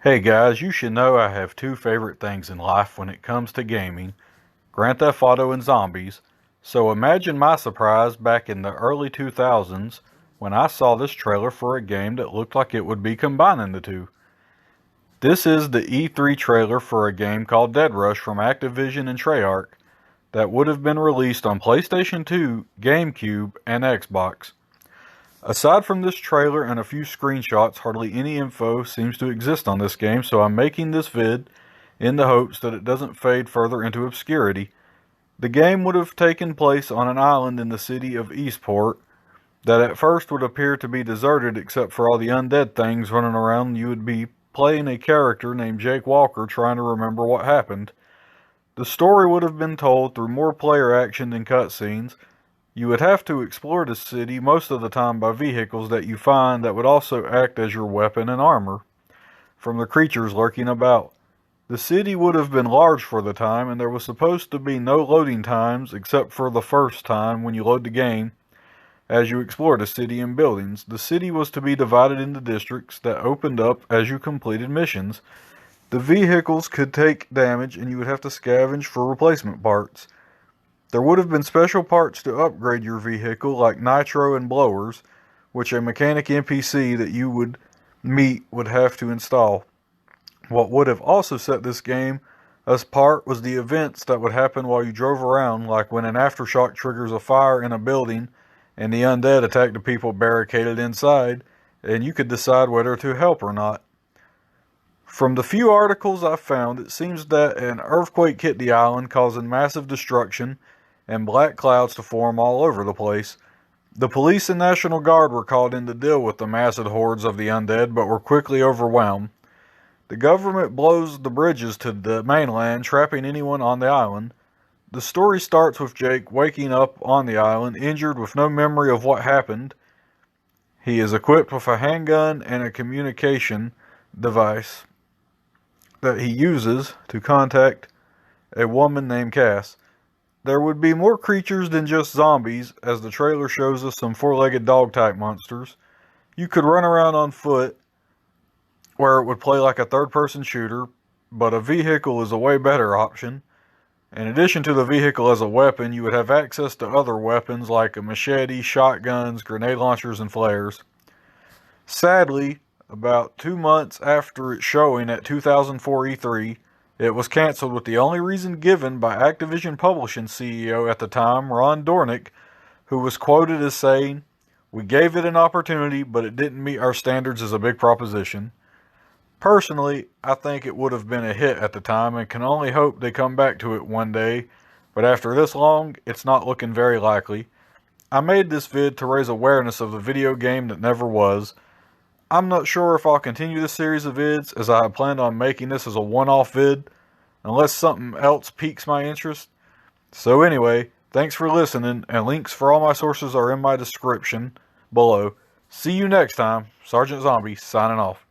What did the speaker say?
Hey guys, you should know I have two favorite things in life when it comes to gaming, Grand Theft Auto and zombies. So imagine my surprise back in the early 2000s when I saw this trailer for a game that looked like it would be combining the two. This is the E3 trailer for a game called Dead Rush from Activision and Treyarch that would have been released on PlayStation 2, GameCube, and Xbox. Aside from this trailer and a few screenshots, hardly any info seems to exist on this game, so I'm making this vid in the hopes that it doesn't fade further into obscurity. The game would have taken place on an island in the city of Eastport that at first would appear to be deserted except for all the undead things running around. You would be playing a character named Jake Walker trying to remember what happened. The story would have been told through more player action than cutscenes. You would have to explore the city most of the time by vehicles that you find that would also act as your weapon and armor from the creatures lurking about. The city would have been large for the time, and there was supposed to be no loading times except for the first time when you load the game as you explore the city and buildings. The city was to be divided into districts that opened up as you completed missions. The vehicles could take damage and you would have to scavenge for replacement parts. There would have been special parts to upgrade your vehicle like nitro and blowers, which a mechanic NPC that you would meet would have to install. What would have also set this game apart was the events that would happen while you drove around, like when an aftershock triggers a fire in a building and the undead attack the people barricaded inside, and you could decide whether to help or not. From the few articles I've found, it seems that an earthquake hit the island, causing massive destruction and black clouds to form all over the place. The police and National Guard were called in to deal with the massive hordes of the undead, but were quickly overwhelmed. The government blows the bridges to the mainland, trapping anyone on the island. The story starts with Jake waking up on the island, injured with no memory of what happened. He is equipped with a handgun and a communication device that he uses to contact a woman named Cass. There would be more creatures than just zombies, as the trailer shows us some four-legged dog-type monsters. You could run around on foot, where it would play like a third-person shooter, but a vehicle is a way better option. In addition to the vehicle as a weapon, you would have access to other weapons like a machete, shotguns, grenade launchers, and flares. Sadly, about 2 months after its showing at 2004 E3, it was cancelled with the only reason given by Activision Publishing CEO at the time, Ron Dornick, who was quoted as saying, "We gave it an opportunity, but it didn't meet our standards as a big proposition." Personally, I think it would have been a hit at the time and can only hope they come back to it one day, but after this long, it's not looking very likely. I made this vid to raise awareness of the video game that never was. I'm not sure if I'll continue this series of vids, as I had planned on making this as a one-off vid, unless something else piques my interest. So anyway, thanks for listening, and links for all my sources are in my description below. See you next time. Sergeant Zombie, signing off.